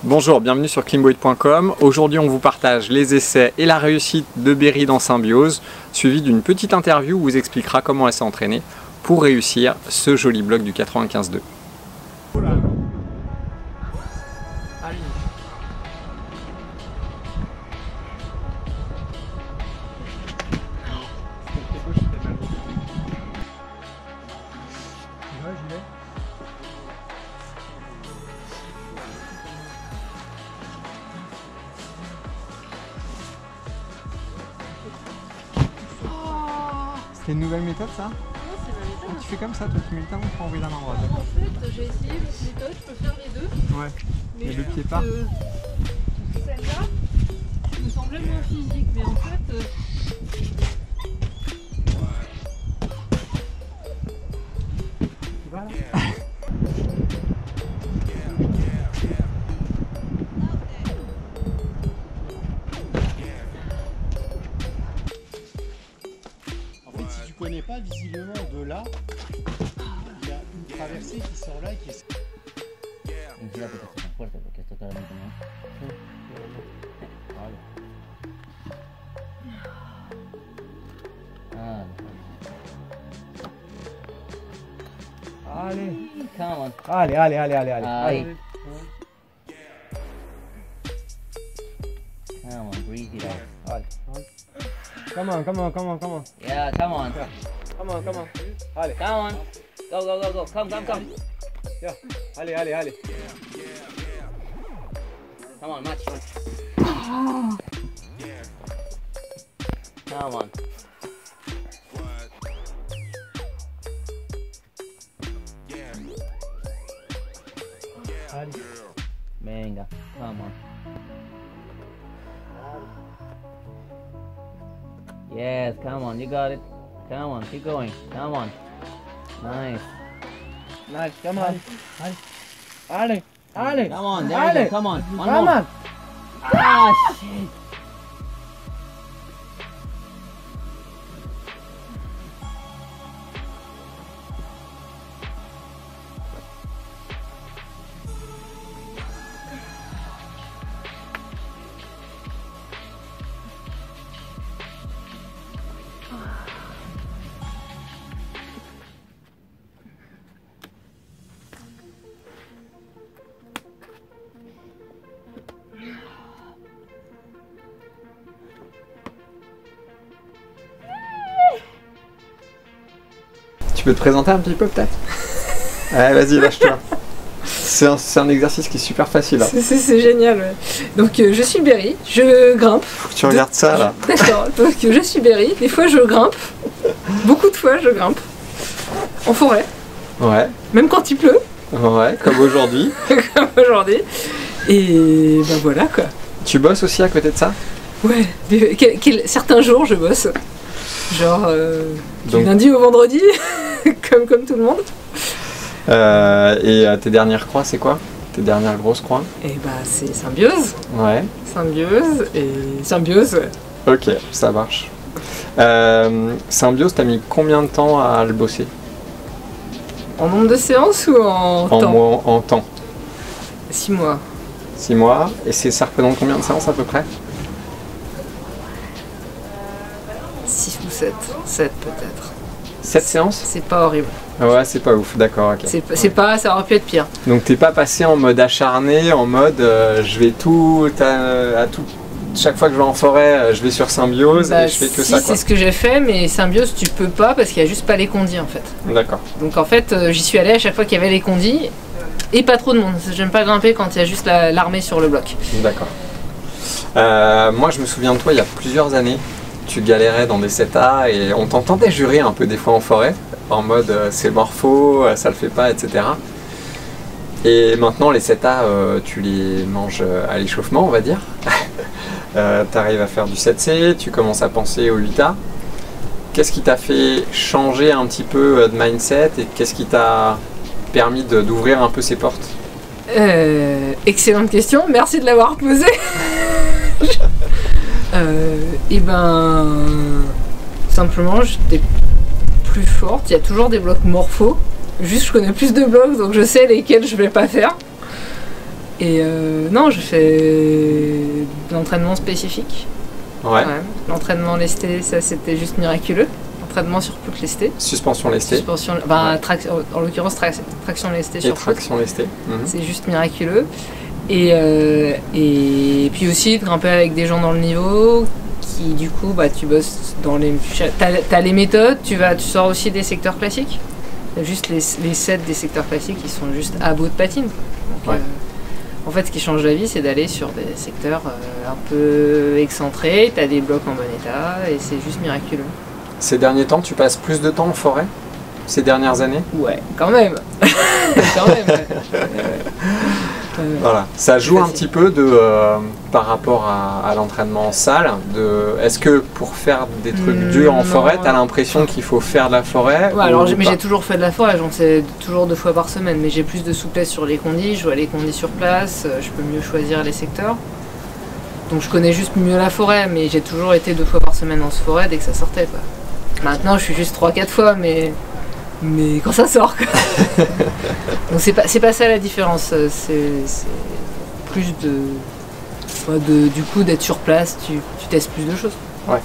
Bonjour, bienvenue sur cleanboyd.com. Aujourd'hui, on vous partage les essais et la réussite de Berry dans Symbiose, suivi d'une petite interview où vous expliquera comment elle s'est entraînée pour réussir ce joli bloc du 95-2. C'est une nouvelle méthode ça? Non, c'est ma méthode. Ah, tu fais comme ça, toi tu mets le talon pour envoyer la main droite. En fait, j'ai essayé l'autre méthode, je peux faire les deux. Ouais. Mais Et le pied part? Celle-là me semblait moins physique, mais en fait. Voilà. En fait, si tu connais pas visiblement de là, il y a une traversée qui sort là et qui est... Allez, Come on. allez, allez, allez, allez, allez. Allez. Come on, breathe it out. Allez. Come on, come on, come on, come on. Yeah, come on. Come on, come on. Allez, Come on. Go, go, go, go. Come, come, come. yeah. Allez, allez, allez. Come on, match. Come on. Allez. Venga, come on. Yes, come on, you got it. Come on, keep going. Come on. Nice. Nice, come on. Allez, allez. Come on, there you go. Come on. One Come more. on. Ah, shit. Tu peux te présenter un petit peu peut-être? Allez, vas-y, lâche-toi. C'est un exercice qui est super facile. Hein. C'est génial, ouais. Donc, je suis Berry, je grimpe. Faut que tu regardes ça là. D'accord, donc je suis Berry, des fois je grimpe. Beaucoup de fois je grimpe. En forêt, Ouais, même quand il pleut, ouais, comme aujourd'hui. comme aujourd'hui. Et ben voilà quoi. Tu bosses aussi à côté de ça? Ouais, certains jours je bosse. Genre du Donc- lundi au vendredi, comme tout le monde. Et tes dernières croix, c'est quoi? Tes dernières grosses croix? Et bah c'est Symbiose. Ouais. Symbiose et Symbiose, ouais. Ok, ça marche. Symbiose, t'as mis combien de temps à le bosser? En nombre de séances ou en temps? En temps. 6 mois. 6 mois. Et ça représente combien de séances à peu près? 6 ou 7. 7 peut-être. 7 séances? C'est pas horrible. Ouais, c'est pas ouf, d'accord, ok. C'est pas, ça aurait pu être pire. Donc t'es pas passé en mode acharné, en mode je vais chaque fois que je vais en forêt, je vais sur Symbiose Bah, et je fais que si, ça quoi. c'est ce que j'ai fait, mais Symbiose tu peux pas parce qu'il y a juste pas les condis en fait. D'accord. Donc en fait j'y suis allée à chaque fois qu'il y avait les condis et pas trop de monde. J'aime pas grimper quand il y a juste l'armée sur le bloc. D'accord. Moi je me souviens de toi il y a plusieurs années. Tu galérais dans des 7A et on t'entendait jurer un peu des fois en forêt, en mode c'est morpho, ça le fait pas, etc. Et maintenant les 7A tu les manges à l'échauffement on va dire. Tu arrives à faire du 7C, tu commences à penser au 8A. Qu'est-ce qui t'a fait changer un petit peu de mindset et qu'est-ce qui t'a permis d'ouvrir un peu ces portes? Excellente question, merci de l'avoir posée. Et ben simplement j'étais plus forte, il y a toujours des blocs morpho, juste je connais plus de blocs donc je sais lesquels je vais pas faire. Et non, je fais de l'entraînement spécifique. Ouais. L'entraînement lesté, ça c'était juste miraculeux. Entraînement sur poutre lestée. Suspension lestée. Suspension, ben, en l'occurrence traction lestée sur poutre. Traction lestée. C'est juste miraculeux. Et puis aussi de grimper avec des gens dans le niveau qui du coup bah, tu bosses dans les... T'as les méthodes, tu sors aussi des secteurs classiques. T'as juste les sets des secteurs classiques qui sont juste à bout de patine. Donc, en fait, ce qui change la vie, c'est d'aller sur des secteurs un peu excentrés, t'as des blocs en bon état, et c'est juste miraculeux. Ces derniers temps, tu passes plus de temps en forêt? Ces dernières années? Ouais, quand même. Quand même, ouais. Voilà, ça joue un petit peu par rapport à l'entraînement en salle. Est-ce que pour faire des trucs durs en forêt, tu as l'impression qu'il faut faire de la forêt? Ouais, alors mais j'ai toujours fait de la forêt, j'en fais toujours 2 fois par semaine, mais j'ai plus de souplesse sur les condis, je vois les condis sur place, je peux mieux choisir les secteurs. Donc je connais juste mieux la forêt, mais j'ai toujours été 2 fois par semaine en forêt dès que ça sortait, quoi. Maintenant je suis juste 3-4 fois, mais quand ça sort, quoi. Donc c'est pas ça la différence, c'est plus du coup d'être sur place, tu testes plus de choses. Ouais.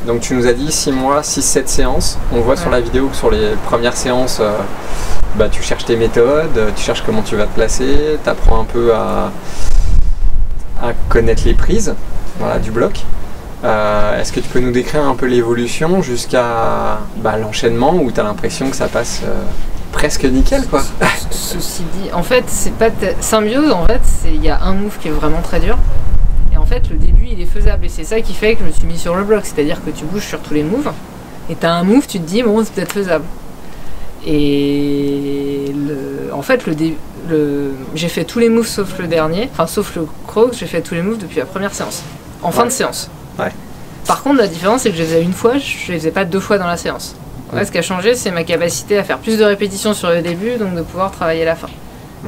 Donc tu nous as dit 6 mois, 6-7 séances. On voit sur la vidéo que sur les premières séances, tu cherches tes méthodes, tu cherches comment tu vas te placer, tu apprends un peu à connaître les prises du bloc. Est-ce que tu peux nous décrire un peu l'évolution jusqu'à l'enchaînement où tu as l'impression que ça passe presque nickel, quoi? Ceci dit, en fait, c'est pas Symbiose, en fait, il y a un move qui est vraiment très dur. Et en fait, le début, il est faisable. Et c'est ça qui fait que je me suis mis sur le bloc. C'est-à-dire que tu bouges sur tous les moves. Et tu as un move, tu te dis, bon, c'est peut-être faisable. Et en fait, j'ai fait tous les moves sauf le dernier. Enfin, sauf le croc, j'ai fait tous les moves depuis la première séance. En fin de séance. Ouais. Par contre, la différence, c'est que je les faisais une fois, je les faisais pas 2 fois dans la séance. Ouais, ce qui a changé, c'est ma capacité à faire plus de répétitions sur le début, donc de pouvoir travailler la fin.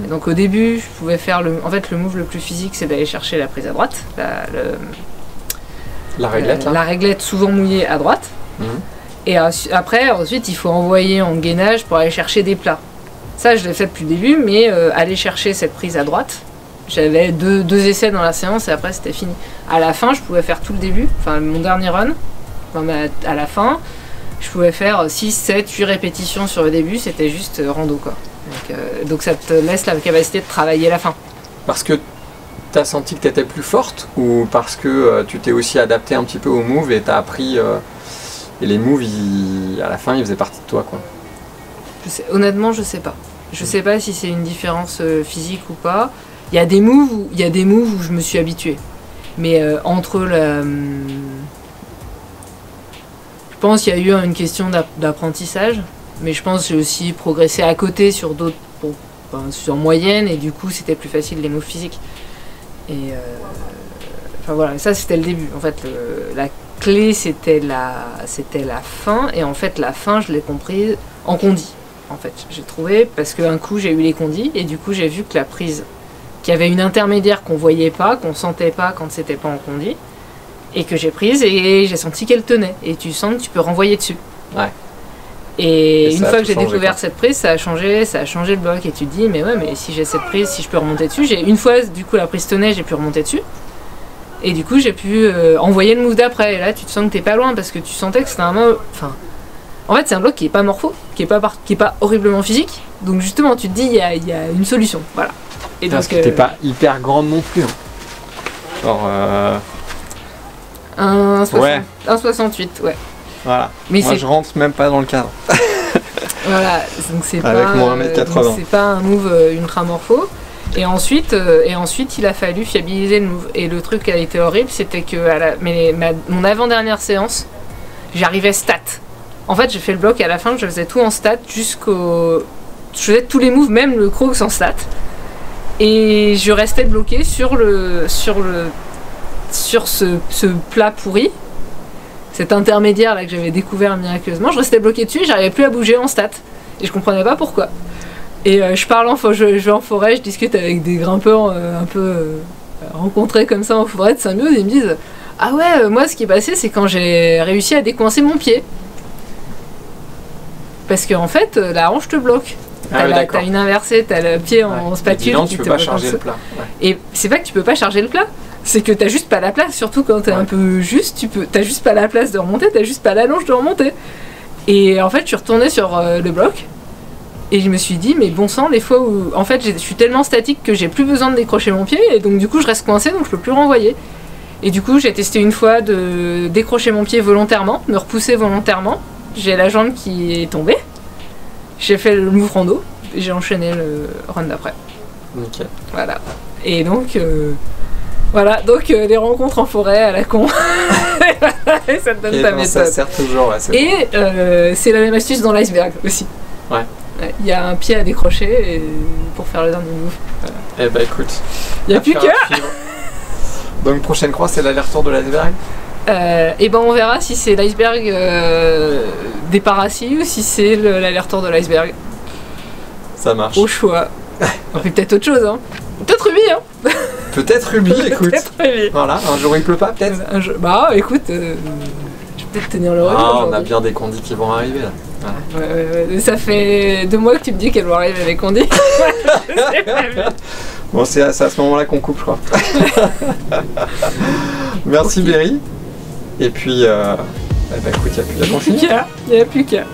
Et donc au début, je pouvais faire le move le plus physique, c'est d'aller chercher la prise à droite, la réglette, la réglette souvent mouillée à droite. Et ensuite, il faut envoyer en gainage pour aller chercher des plats. Ça, je l'ai fait depuis le début, mais aller chercher cette prise à droite, j'avais deux essais dans la séance et après c'était fini. À la fin, je pouvais faire tout le début, enfin mon dernier run, à la fin, je pouvais faire 6, 7, 8 répétitions sur le début, c'était juste rando, quoi. Donc ça te laisse la capacité de travailler la fin. Parce que tu as senti que tu étais plus forte ou parce que tu t'es aussi adapté un petit peu aux moves et tu as appris et les moves à la fin ils faisaient partie de toi, quoi? Honnêtement, je sais pas. Je sais pas si c'est une différence physique ou pas. Il y a des moves où je me suis habituée. Mais entre la... Je pense qu'il y a eu une question d'apprentissage. Mais je pense que j'ai aussi progressé à côté sur d'autres... sur moyenne. Et du coup, c'était plus facile les moves physiques. Et... Enfin voilà, ça c'était le début. En fait, la clé c'était la fin. Et en fait, la fin, je l'ai comprise en condi. En fait, j'ai trouvé, parce qu'un coup j'ai eu les condis. Et du coup, j'ai vu que la prise... qu'il y avait une intermédiaire qu'on voyait pas, qu'on sentait pas quand c'était pas en condi, et que j'ai prise et j'ai senti qu'elle tenait. Et tu sens que tu peux renvoyer dessus. Ouais. Et une fois que j'ai découvert cette prise, ça a changé le bloc. Et tu te dis, mais ouais, mais si j'ai cette prise, si je peux remonter dessus, une fois, du coup, la prise tenait, j'ai pu remonter dessus. Et du coup, j'ai pu envoyer le move d'après. Et là, tu te sens que t'es pas loin parce que tu sentais que c'était un move. Enfin, en fait, c'est un bloc qui est pas morpho, qui est pas horriblement physique. Donc justement, tu te dis, il y a une solution. Voilà. Et parce que t'es pas hyper grande non plus. Hein. Genre. 1,68, ouais. Voilà. Mais moi, je rentre même pas dans le cadre. Voilà, donc c'est avec mon 1m80. C'est pas un move ultra morpho. Et ensuite, il a fallu fiabiliser le move. Et le truc qui a été horrible, c'était que mon avant-dernière séance, j'arrivais stat. En fait, j'ai fait le bloc et à la fin, je faisais tout en stat je faisais tous les moves, même le croc en stat. Et je restais bloqué sur ce plat pourri, cet intermédiaire là que j'avais découvert miraculeusement. Je restais bloqué dessus et j'arrivais plus à bouger en stat. Et je comprenais pas pourquoi. Et je vais en forêt, je discute avec des grimpeurs un peu rencontrés comme ça en forêt de Symbiose, et ils me disent « Ah ouais, moi ce qui est passé, c'est quand j'ai réussi à décoincer mon pied. » Parce qu'en fait, la hanche te bloque. Ah oui, d'accord. T'as une inversée, t'as le pied en Ouais. spatule. Et bilan, qui tu peux te pas bloque en charger le dessous. plat. Ouais. Et c'est pas que tu peux pas charger le plat, c'est que t'as juste pas la place, surtout quand t'es Ouais. un peu juste, t'as juste pas la place de remonter, t'as juste pas la longe de remonter. Et en fait, je suis retournée sur le bloc et je me suis dit, mais bon sang, les fois où en fait je suis tellement statique que j'ai plus besoin de décrocher mon pied et donc du coup je reste coincée donc je peux plus renvoyer. Et du coup, j'ai testé une fois de décrocher mon pied volontairement, me repousser volontairement. J'ai la jambe qui est tombée. J'ai fait le move rando et j'ai enchaîné le run d'après. Nickel. Voilà. Et donc, les rencontres en forêt à la con. Et ça te donne Et ta non, ça méthode. sert toujours. Ouais, c'est Et c'est la même astuce dans l'iceberg aussi. Ouais. Il y a un pied à décrocher et pour faire le dernier move. Eh ben écoute. Il n'y a plus affaire qu'à. à suivre. Donc prochaine croix, c'est l'aller-retour de l'iceberg. Et ben on verra si c'est l'iceberg des Paracis ou si c'est l'aller-retour de l'iceberg. Ça marche. Au choix. On fait peut-être autre chose, hein. Peut-être Ruby, hein. Peut-être Ruby, écoute. Peut-être Ruby. Voilà, un jour il pleut pas, peut-être. Bah écoute, je vais peut-être tenir le relais. Ah, on a aujourd'hui. bien des condis qui vont arriver là. Ouais. Ça fait 2 mois que tu me dis qu'elle va arriver avec Andy. C'est pas vu. Bon, c'est à ce moment-là qu'on coupe, je crois. Merci Ok. Berry. Et puis, eh ben, écoute, il n'y a plus qu'à Il continuer. n'y a plus qu'à.